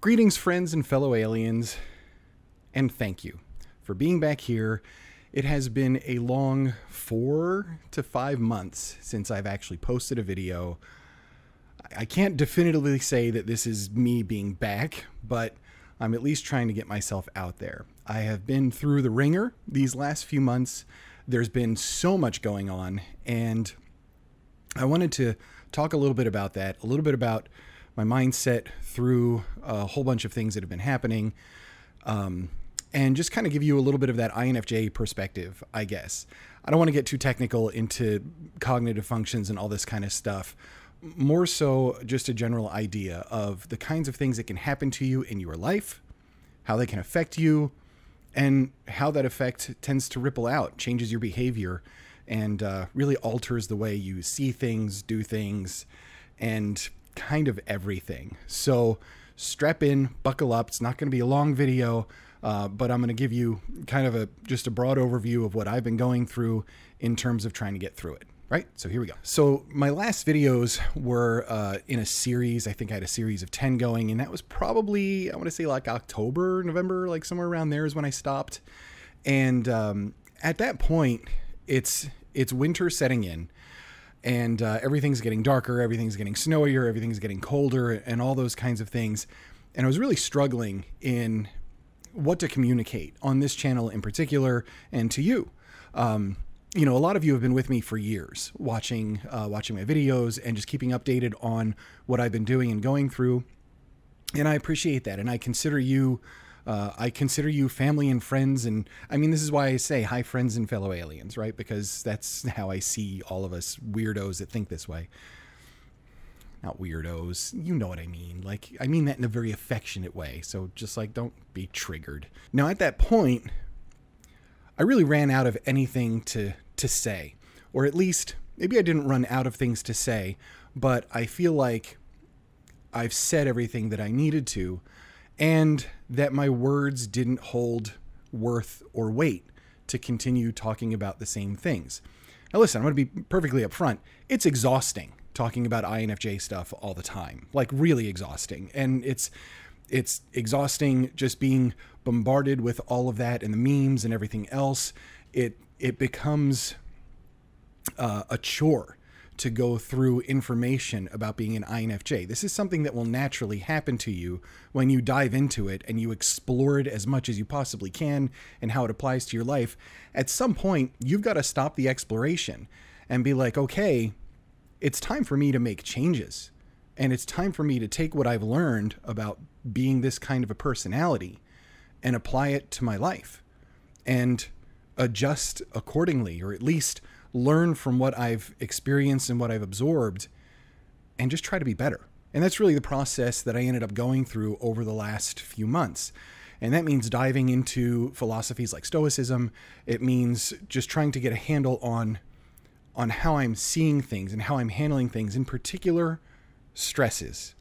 Greetings, friends and fellow aliens, and thank you for being back here. It has been a long 4 to 5 months since I've actually posted a video. I can't definitively say that this is me being back, but I'm at least trying to get myself out there. I have been through the ringer these last few months. There's been so much going on, and I wanted to talk a little bit about that, a little bit about my mindset through a whole bunch of things that have been happening, and just kind of give you a little bit of that INFJ perspective, I guess. I don't want to get too technical into cognitive functions and all this kind of stuff. More so just a general idea of the kinds of things that can happen to you in your life, how they can affect you, and how that effect tends to ripple out, changes your behavior, and really alters the way you see things, do things, and kind of everything. So strap in, buckle up. It's not going to be a long video, but I'm going to give you kind of just a broad overview of what I've been going through in terms of trying to get through it. Right? So here we go. So my last videos were in a series. I think I had a series of 10 going, and that was probably, I want to say like October, November, like somewhere around there is when I stopped. And at that point, it's winter setting in. And everything's getting darker, everything's getting snowier, everything's getting colder, and all those kinds of things. And I was really struggling in what to communicate on this channel in particular, and to you. You know, a lot of you have been with me for years, watching my videos and just keeping updated on what I've been doing and going through. And I appreciate that, and I consider you family and friends. And I mean, this is why I say hi, friends and fellow aliens, right? Because that's how I see all of us weirdos that think this way. Not weirdos, you know what I mean. Like, I mean that in a very affectionate way. So just like, don't be triggered. Now, at that point, I really ran out of anything to say, or at least maybe I didn't run out of things to say, but I feel like I've said everything that I needed to, and that my words didn't hold worth or weight to continue talking about the same things. Now listen, I'm going to be perfectly upfront. It's exhausting talking about INFJ stuff all the time, like really exhausting. And it's exhausting just being bombarded with all of that and the memes and everything else. It becomes a chore to go through information about being an INFJ. This is something that will naturally happen to you when you dive into it and you explore it as much as you possibly can and how it applies to your life. At some point, you've got to stop the exploration and be like, okay, it's time for me to make changes. And it's time for me to take what I've learned about being this kind of a personality and apply it to my life and adjust accordingly, or at least learn from what I've experienced and what I've absorbed and just try to be better. And that's really the process that I ended up going through over the last few months. And that means diving into philosophies like Stoicism. It means just trying to get a handle on how I'm seeing things and how I'm handling things, in particular, stresses.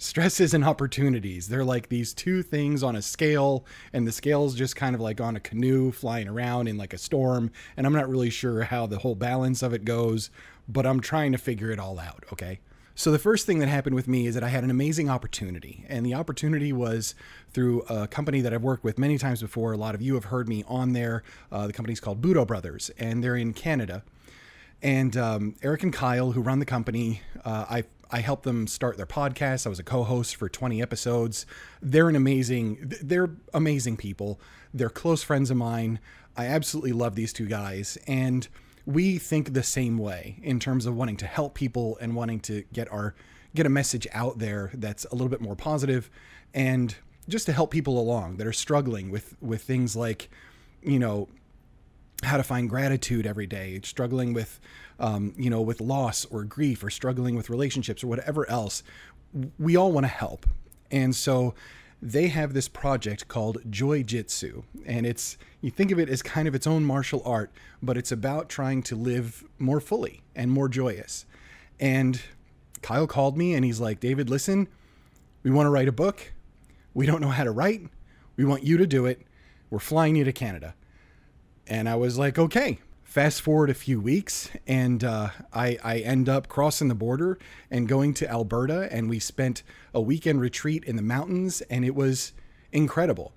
Stresses and opportunities. They're like these two things on a scale, and the scale's just kind of like on a canoe flying around in like a storm. And I'm not really sure how the whole balance of it goes, but I'm trying to figure it all out. Okay. So the first thing that happened with me is that I had an amazing opportunity, and the opportunity was through a company that I've worked with many times before. A lot of you have heard me on there. The company's called Budo Brothers, and they're in Canada. And Eric and Kyle, who run the company, I helped them start their podcast. I was a co-host for 20 episodes. They're amazing people. They're close friends of mine. I absolutely love these two guys. And we think the same way in terms of wanting to help people and wanting to get a message out there that's a little bit more positive, and just to help people along that are struggling with things like, you know, how to find gratitude every day, struggling with, with loss or grief, or struggling with relationships or whatever else. We all want to help. And so they have this project called JITSU, and you think of it as kind of its own martial art, but it's about trying to live more fully and more joyous. And Kyle called me and he's like, David, listen, we want to write a book. We don't know how to write. We want you to do it. We're flying you to Canada. And I was like, okay, Fast forward a few weeks, and I end up crossing the border and going to Alberta, and we spent a weekend retreat in the mountains, and it was incredible.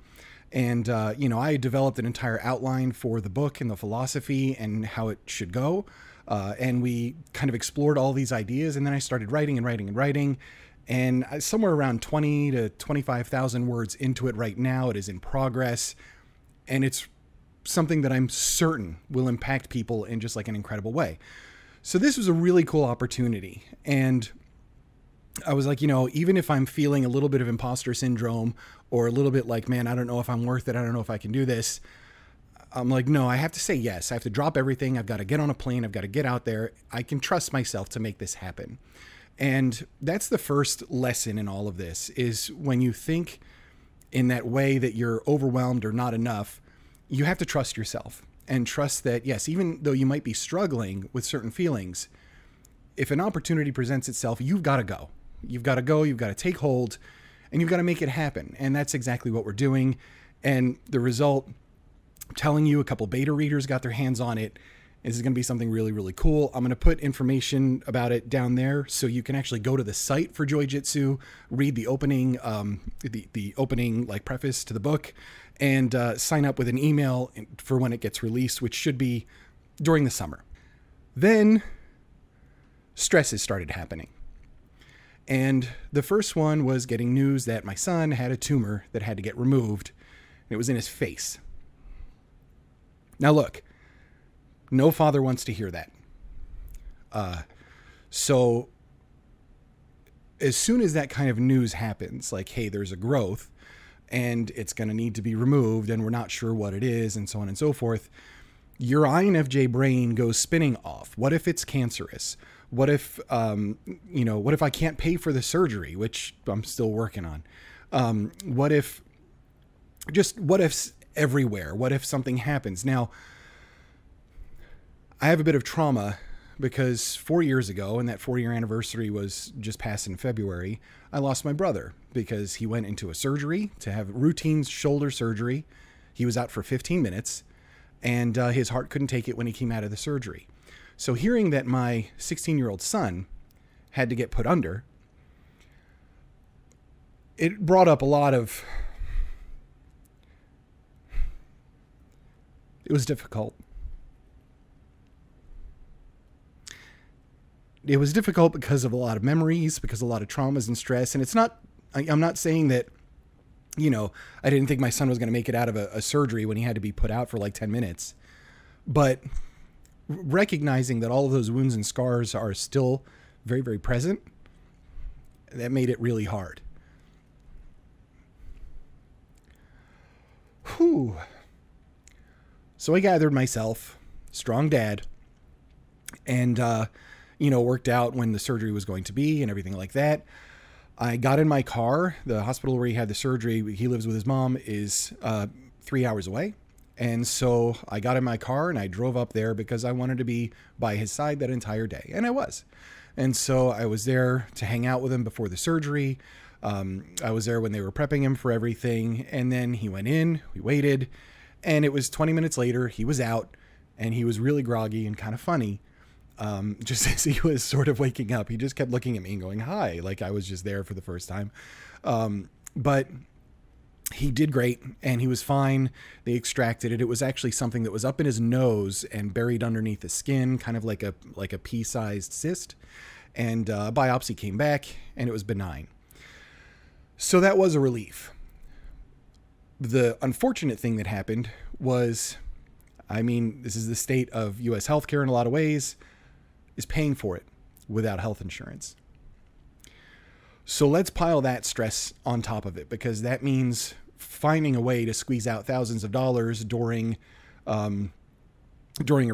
And, I developed an entire outline for the book and the philosophy and how it should go. And we kind of explored all these ideas, and then I started writing and writing and writing. And somewhere around 20 to 25,000 words into it right now. It is in progress, and it's something that I'm certain will impact people in just like an incredible way. So this was a really cool opportunity. And I was like, even if I'm feeling a little bit of imposter syndrome or a little bit like, man, I don't know if I'm worth it. I don't know if I can do this. I'm like, no, I have to say yes. I have to drop everything. I've got to get on a plane. I've got to get out there. I can trust myself to make this happen. And that's the first lesson in all of this, is when you think in that way that you're overwhelmed or not enough, you have to trust yourself and trust that, yes, even though you might be struggling with certain feelings, if an opportunity presents itself, you've got to go. You've got to go, you've got to take hold, and you've got to make it happen. And that's exactly what we're doing. And the result, I'm telling you, a couple beta readers got their hands on it. This is going to be something really, really cool. I'm going to put information about it down there so you can actually go to the site for JITSU, read the opening, the opening like preface to the book, and sign up with an email for when it gets released, which should be during the summer. Then stresses started happening. And the first one was getting news that my son had a tumor that had to get removed, and it was in his face. Now look, no father wants to hear that. So as soon as that kind of news happens, like, hey, there's a growth and it's going to need to be removed and we're not sure what it is and so on and so forth, your INFJ brain goes spinning off. What if it's cancerous? What if, what if I can't pay for the surgery, which I'm still working on? What ifs everywhere? What if something happens? Now, I have a bit of trauma because 4 years ago, and that 4-year anniversary was just passed in February, I lost my brother because he went into a surgery to have routine shoulder surgery. He was out for 15 minutes, and his heart couldn't take it when he came out of the surgery. So hearing that my 16-year-old son had to get put under, it brought up a lot of... It was difficult. It was difficult because of a lot of memories, because of a lot of traumas and stress. And it's not, I'm not saying that, I didn't think my son was going to make it out of a surgery when he had to be put out for like 10 minutes. But recognizing that all of those wounds and scars are still very, very present, that made it really hard. Whew. So I gathered myself, strong dad, and, worked out when the surgery was going to be and everything like that. I got in my car. The hospital where he had the surgery, he lives with his mom, is 3 hours away. And so I got in my car and I drove up there because I wanted to be by his side that entire day. And I was. And so I was there to hang out with him before the surgery. I was there when they were prepping him for everything. And then he went in, we waited, and it was 20 minutes later, he was out, and he was really groggy and kind of funny. Just as he was sort of waking up, he just kept looking at me and going, hi, like I was just there for the first time. But he did great and he was fine. They extracted it. It was actually something that was up in his nose and buried underneath the skin, kind of like a pea-sized cyst. And a biopsy came back and it was benign. So that was a relief. The unfortunate thing that happened was, this is the state of U.S. healthcare in a lot of ways, is paying for it without health insurance. So let's pile that stress on top of it, because that means finding a way to squeeze out thousands of dollars during a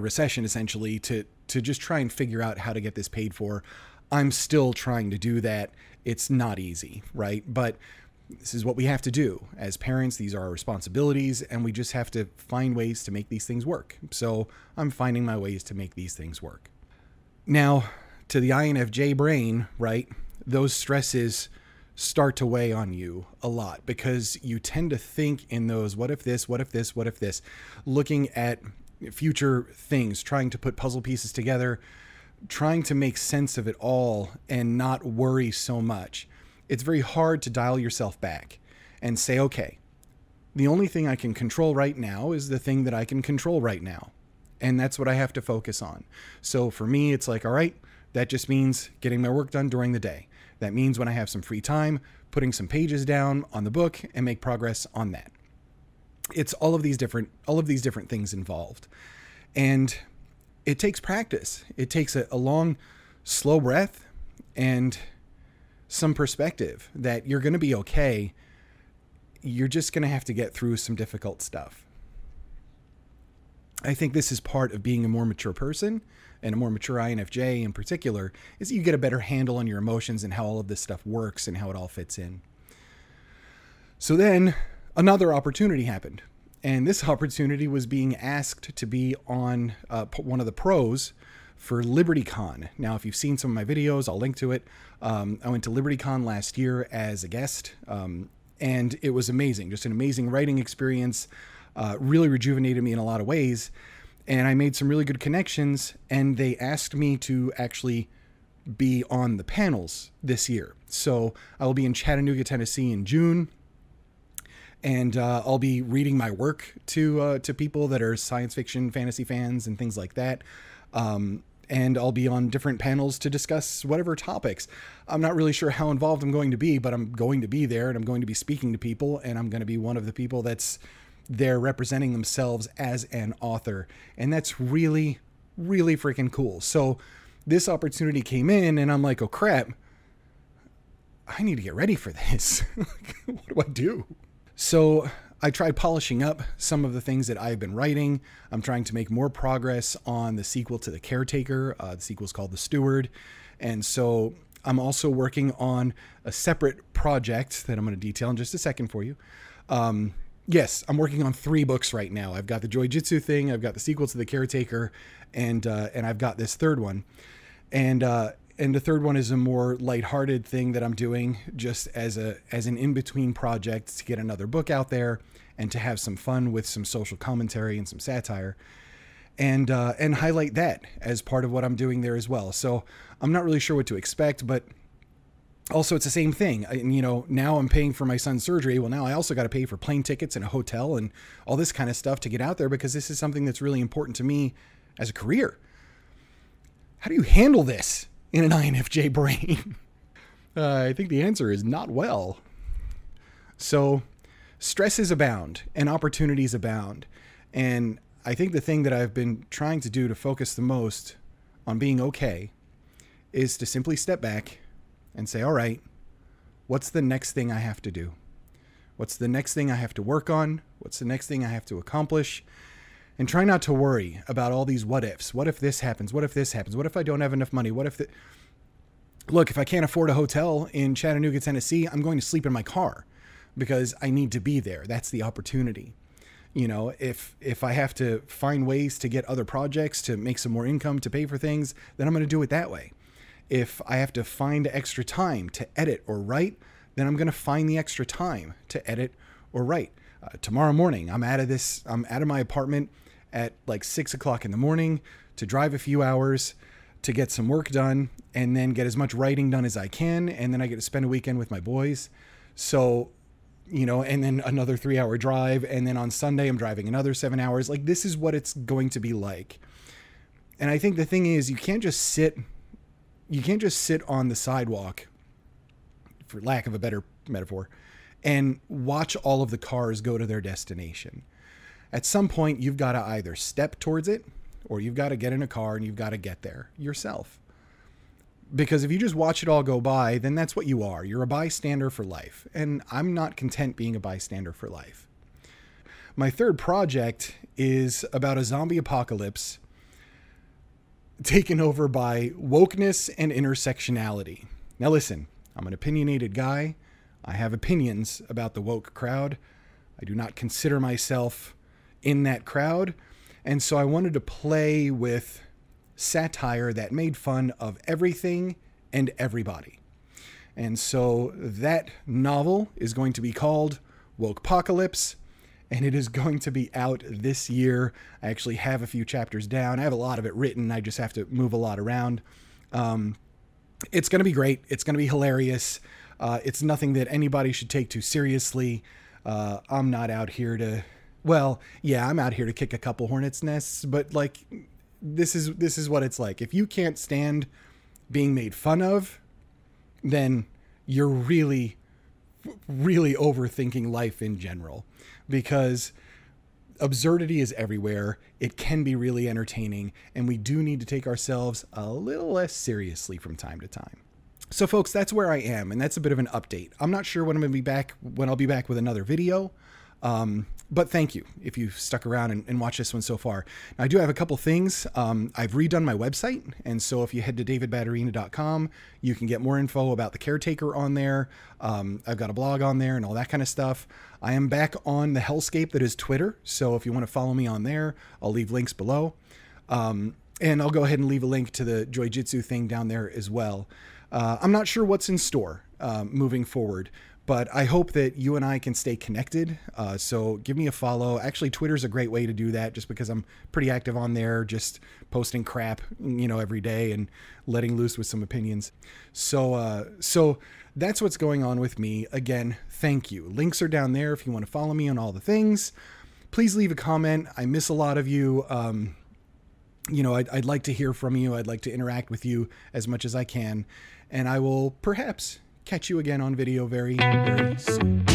recession, essentially, to just try and figure out how to get this paid for. I'm still trying to do that. It's not easy, right? But this is what we have to do as parents. These are our responsibilities, and we just have to find ways to make these things work. So I'm finding my ways to make these things work. Now, to the INFJ brain, right, those stresses start to weigh on you a lot because you tend to think in those, what if this, what if this, what if this, looking at future things, trying to put puzzle pieces together, trying to make sense of it all and not worry so much. It's very hard to dial yourself back and say, okay, the only thing I can control right now is the thing that I can control right now. And that's what I have to focus on. So for me, it's like, all right, that just means getting my work done during the day. That means when I have some free time, putting some pages down on the book and make progress on that. It's all of these different things involved. And it takes practice. It takes a long, slow breath and some perspective that you're going to be okay. You're just going to have to get through some difficult stuff. I think this is part of being a more mature person, and a more mature INFJ in particular, is that you get a better handle on your emotions and how all of this stuff works and how it all fits in. So then another opportunity happened. And this opportunity was being asked to be on one of the pros for LibertyCon. Now, if you've seen some of my videos, I'll link to it. I went to LibertyCon last year as a guest, and it was amazing. Just an amazing writing experience, really rejuvenated me in a lot of ways. And I made some really good connections, and they asked me to actually be on the panels this year. So I will be in Chattanooga, Tennessee in June. And I'll be reading my work to people that are science fiction, fantasy fans, and things like that. And I'll be on different panels to discuss whatever topics. I'm not really sure how involved I'm going to be, but I'm going to be there, and I'm going to be speaking to people, and I'm going to be one of the people that's there representing themselves as an author. And that's really, really freaking cool. So this opportunity came in, and I'm like, oh crap, I need to get ready for this. What do I do? So I tried polishing up some of the things that I've been writing. I'm trying to make more progress on the sequel to The Caretaker. The sequel is called The Steward. And so I'm also working on a separate project that I'm going to detail in just a second for you. Yes, I'm working on 3 books right now. I've got the JITSU thing, I've got the sequel to The Caretaker, and I've got this third one. And the third one is a more lighthearted thing that I'm doing just as an in-between project to get another book out there and to have some fun with some social commentary and some satire, and highlight that as part of what I'm doing there as well. So I'm not really sure what to expect, but also it's the same thing. Now I'm paying for my son's surgery. Well, now I also got to pay for plane tickets and a hotel and all this kind of stuff to get out there, because this is something that's really important to me as a career. How do you handle this in an INFJ brain? I think the answer is not well. So stresses abound and opportunities abound. And I think the thing that I've been trying to do to focus the most on being okay is to simply step back and say, all right, what's the next thing I have to do? What's the next thing I have to work on? What's the next thing I have to accomplish? And try not to worry about all these what ifs. What if this happens? What if this happens? What if I don't have enough money? What if Look, if I can't afford a hotel in Chattanooga, Tennessee, I'm going to sleep in my car because I need to be there. That's the opportunity. If I have to find ways to get other projects to make some more income to pay for things, then I'm going to do it that way. If I have to find extra time to edit or write, then I'm going to find the extra time to edit or write. Tomorrow morning, I'm out of my apartment at like 6 o'clock in the morning to drive a few hours to get some work done and then get as much writing done as I can. And then I get to spend a weekend with my boys. So, and then another 3-hour drive. And then on Sunday, I'm driving another 7 hours. Like, this is what it's going to be like. And I think the thing is, you can't just sit on the sidewalk, for lack of a better metaphor, and watch all of the cars go to their destination. At some point, you've got to either step towards it, or you've got to get in a car and you've got to get there yourself. Because if you just watch it all go by, then that's what you are. You're a bystander for life. And I'm not content being a bystander for life. My third project is about a zombie apocalypse taken over by wokeness and intersectionality. Now listen, I'm an opinionated guy. I have opinions about the woke crowd. I do not consider myself in that crowd. And so I wanted to play with satire that made fun of everything and everybody. And so that novel is going to be called Wokepocalypse, and it is going to be out this year. I actually have a few chapters down. I have a lot of it written. I just have to move a lot around. It's going to be great. It's going to be hilarious. It's nothing that anybody should take too seriously. I'm not out here to, well, yeah, I'm out here to kick a couple hornets' nests, but like, this is what it's like. If you can't stand being made fun of, then you're really, really overthinking life in general, because absurdity is everywhere. It can be really entertaining, and we do need to take ourselves a little less seriously from time to time. So folks, that's where I am, and that's a bit of an update. I'm not sure when I'm going to be back, when I'll be back with another video. But thank you if you've stuck around and watched this one so far. Now, I do have a couple things. I've redone my website, and so if you head to davidbatterina.com, you can get more info about the caretaker on there. I've got a blog on there and all that kind of stuff. I am back on the hellscape that is Twitter, so if you want to follow me on there, I'll leave links below. And I'll go ahead and leave a link to the JITSU thing down there as well. I'm not sure what's in store moving forward, but I hope that you and I can stay connected. So give me a follow. Actually, Twitter's a great way to do that, just because I'm pretty active on there, just posting crap, you know, every day and letting loose with some opinions. So that's what's going on with me. Again, thank you. Links are down there if you want to follow me on all the things. Please leave a comment. I miss a lot of you. You know, I'd like to hear from you. I'd like to interact with you as much as I can. And I will perhaps catch you again on video very, very soon.